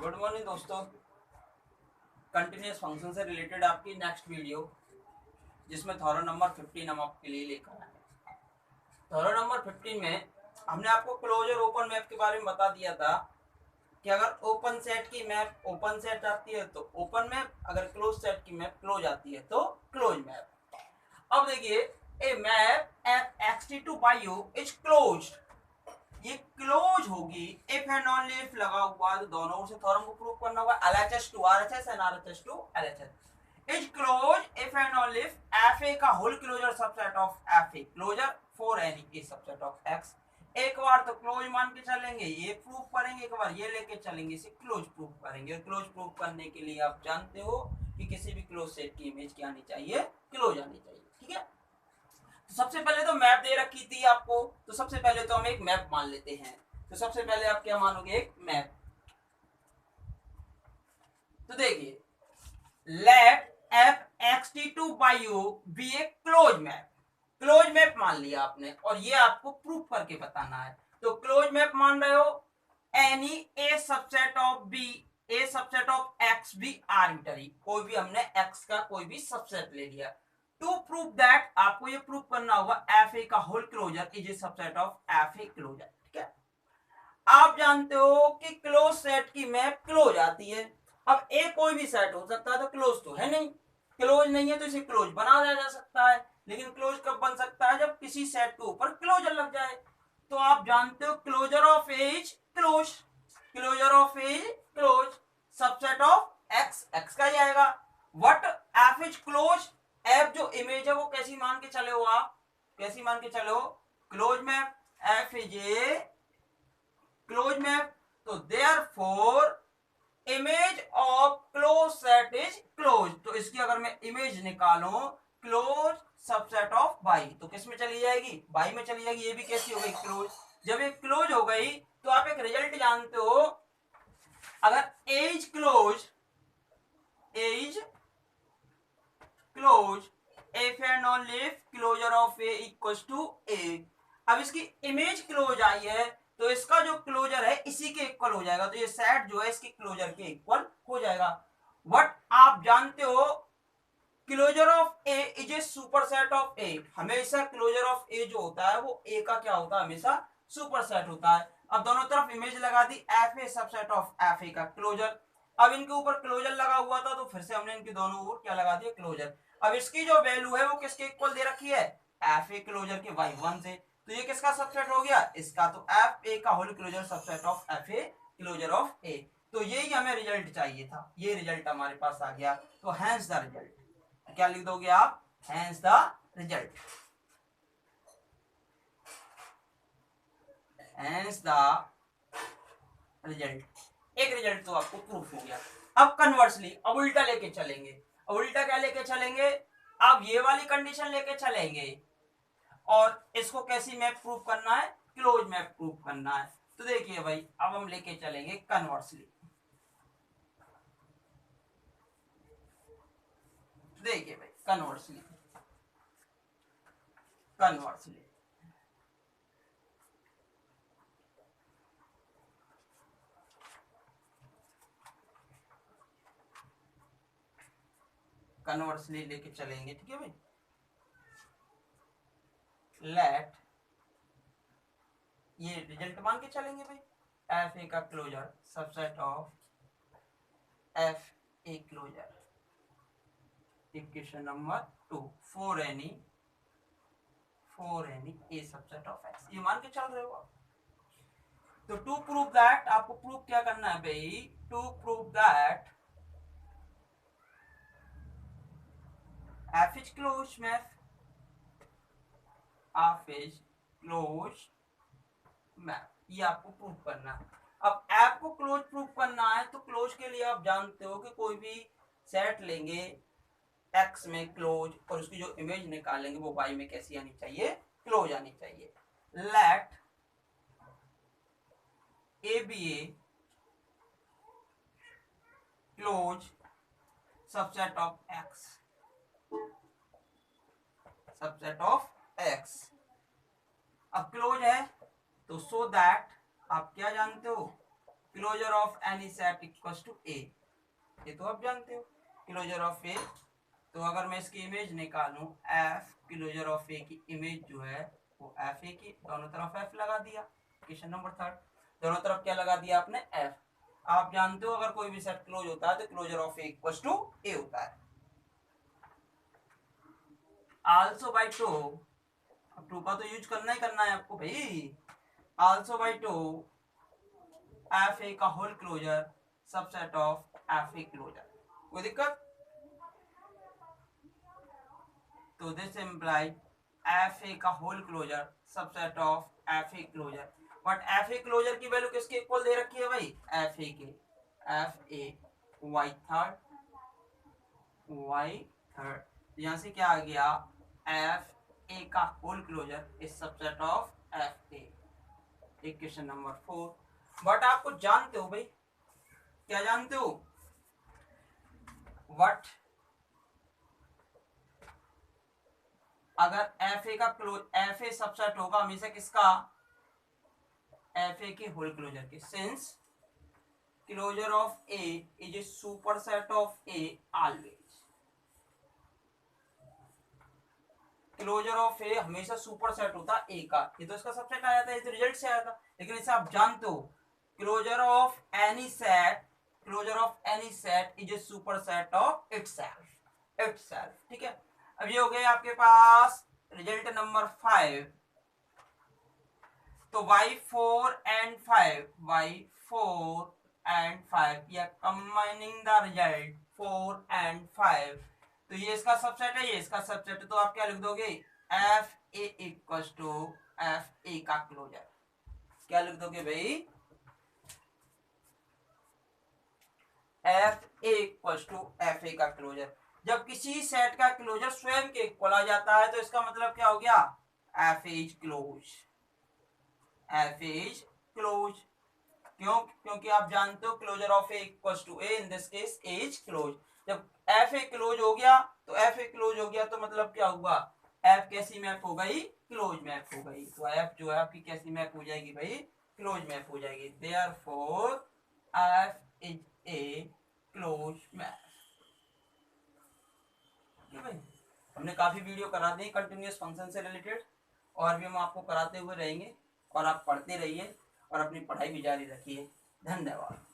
Good morning दोस्तों। Continuous function से related आपकी नेक्स्ट वीडियो जिसमें थॉरो नंबर 15 हम आपके लिए लेकर आए। थॉरो नंबर 15 में हमने आपको क्लोज और ओपन मैप के बारे में बता दिया था कि अगर ओपन सेट की मैप ओपन सेट आती है तो ओपन मैप, अगर क्लोज सेट की मैप क्लोज आती है तो क्लोज मैप। अब देखिए, ए मैप एफ एक्सटी2 बाई यू इज क्लोज्ड, ये क्लोज होगी इफ एंड ओनली इफ लगा हुआ तो दोनों ओर से थ्योरम को प्रूव करना होगा। LHS to RHS and RHS to LHS is close if and only if FA का whole closure subset of FA closure for any A subset of X। एक बार तो क्लोज मान के चलेंगे, ये प्रूव करेंगे, एक बार ये लेके चलेंगे, इसे क्लोज प्रूव करेंगे। और क्लोज प्रूव करने के लिए आप जानते हो कि किसी भी क्लोज सेट की इमेज क्या आनी चाहिए, क्लोज आनी चाहिए। ठीक है, तो सबसे पहले तो मैप दे रखी थी आपको, तो सबसे पहले तो हम एक मैप मान लेते हैं। तो सबसे पहले आप क्या मानोगे, एक मैप। तो देखिए, लेट एफ एक्सटी2 by you be a close map. Close map मान लिया आपने और ये आपको प्रूफ करके बताना है। तो क्लोज मैप मान रहे हो, any A subset of B, A subset of X B arbitrary, कोई भी हमने एक्स का कोई भी सबसेट ले लिया। टू प्रूव दैट आपको ये प्रूव करना होगा एफ ए का whole closure is A subset of F A closure. ठीक है, आप जानते हो कि क्लोज सेट की मैप क्लोज आती है। अब ए कोई भी सेट हो सकता है, तो क्लोज तो है नहीं, क्लोज नहीं है तो इसे क्लोज बना दिया जा सकता है। लेकिन क्लोज कब बन सकता है, जब किसी सेट के ऊपर क्लोजर लग जाए। तो आप जानते हो closure of A is close, closure of A close, subset of X, X का ही आएगा। What F is close, F जो इमेज है वो कैसी मान के चले हो, आप कैसी मान के चले हो, close map, F is a close map. तो therefore image of close set is close, तो इसकी अगर मैं इमेज निकालूं क्लोज सबसेट ऑफ बाई, तो किस में चली जाएगी, बाई में चली जाएगी। ये भी कैसी हो गई, क्लोज। जब ये क्लोज हो गई तो आप एक रिजल्ट जानते हो, अगर a's close, a's close if and only if closure of A equals to a. अब इसकी इमेज क्लोज आई है तो इसका जो क्लोजर है इसी के इक्वल हो जाएगा, तो ये सेट जो है इसके क्लोजर के इक्वल हो जाएगा। व्हाट आप जानते हो, closure of A is a super set of a, हमेशा क्लोजर ऑफ ए जो होता है वो ए का क्या होता है, हमेशा सुपर सेट होता है। अब दोनों तरफ इमेज लगा दी, f a subset of F A का क्लोजर। अब इनके ऊपर क्लोजर लगा हुआ था तो फिर से हमने इनके दोनों ओर क्या लगा दिया, क्लोजर। अब इसकी जो वैल्यू है वो किसके इक्वल दे रखी है, एफ ए क्लोजर के वाई वन से। तो ये किसका सबसेट हो गया, इसका। तो एफ ए का whole closure subset of F A closure of a. तो यही हमें रिजल्ट चाहिए था, ये रिजल्ट हमारे पास आ गया। तो हैंस द रिजल्ट क्या लिख दोगे आप, hence the result, hence the result. एक रिजल्ट तो आपको प्रूफ हो गया। अब कन्वर्सली, अब उल्टा लेके चलेंगे। अब उल्टा क्या लेके चलेंगे, अब ये वाली कंडीशन लेके चलेंगे और इसको कैसी मैप प्रूफ करना है, क्लोज मैप प्रूफ करना है। तो देखिए भाई, अब हम लेके चलेंगे कन्वर्सली। देखिए भाई, कन्वर्सली, कन्वर्सली कन्वर्सली लेके चलेंगे। ठीक है भाई, लेट, ये रिजल्ट मान के चलेंगे भाई, एफ ए का closure subset of F A closure, equation number 2 for any A subset of X, ये मान के चल रहे हो आप। तो टू प्रूव दैट, आपको प्रूव क्या करना है भाई, to prove that F is close map, F is close map, ये आपको प्रूव करना है। अब एफ को क्लोज प्रूव करना है तो क्लोज के लिए आप जानते हो कि कोई भी सेट लेंगे एक्स में क्लोज और उसकी जो इमेज निकालेंगे वो वाई में कैसी आनी चाहिए, क्लोज आनी चाहिए। Let a b a close subset of x, subset of x. अब क्लोज है तो सो दैट आप क्या जानते हो, closure of any set equals to a, ये तो आप जानते हो क्लोजर ऑफ ए। तो अगर मैं इसकी इमेज निकालूं, एफ क्लोजर ऑफ ए की इमेज जो है वो एफ ए की, दोनों तरफ एफ लगा दिया। क्वेश्चन नंबर 3, दोनों तरफ क्या लगा दिया आपने, एफ। आप जानते हो अगर कोई भी सेट क्लोज होता है तो closure of A equals to a होता है। आल्सो बाय टू, अब टू का तो यूज करना ही करना है आपको भाई। Also by two F A का whole closure subset of F A closure, कोई दिक्कत? तो दिस इम्प्लाइज एफ ए का whole closure subset of F A closure. But f A closure की वैल्यू किसके इक्वल दे रखी है भाई, एफ ए के, F A Y third, Y third. यहां से क्या आ गया, एफ ए का whole closure is subset of F A. Equation number 4। But आपको जानते हो भाई, क्या जानते हो, वट अगर एफ ए का क्लोज, एफ ए सबसेट होगा हमेशा किसका, एफ ए के होल क्लोजर के, since closure of A is a superset of a always. Closure of a हमेशा सुपरसेट होता है ए का, ये तो इसका सबसेट आया था, ये तो रिजल्ट से आया था। लेकिन इसे आप जानते हो closure of any set, closure of any set is a superset of itself, itself, ठीक है। अब ये हो गए आपके पास रिजल्ट नंबर 5। तो y4 and 5, y4 and 5, या कंबाइनिंग द रिजल्ट 4 and 5, तो ये इसका सबसेट है, ये इसका सबसेट है। तो आप क्या लिख दोगे, F A equals to F A का क्लोजर, क्या लिख दोगे भाई, F A equals to F A का क्लोजर। जब किसी सेट का क्लोजर स्वयं के इक्वल आ जाता है तो इसका मतलब क्या हो गया, F is close, F is close. क्यों, क्योंकि आप जानते हो closure of A equals to A, in this case A is close. जब एफ ए क्लोज हो गया तो एफ ए क्लोज हो गया तो मतलब क्या हुआ, एफ कैसी मैप हो गई, क्लोज मैप हो गई। तो एफ जो है आपकी कैसी मैप हो जाएगी भाई, क्लोज मैप हो जाएगी। Therefore F is a close map. भाई हमने काफी वीडियो करा दी कंटिन्यूअस फंक्शन से रिलेटेड, और भी हम आपको कराते हुए रहेंगे, और आप पढ़ते रहिए और अपनी पढ़ाई भी जारी रखिए। धन्यवाद।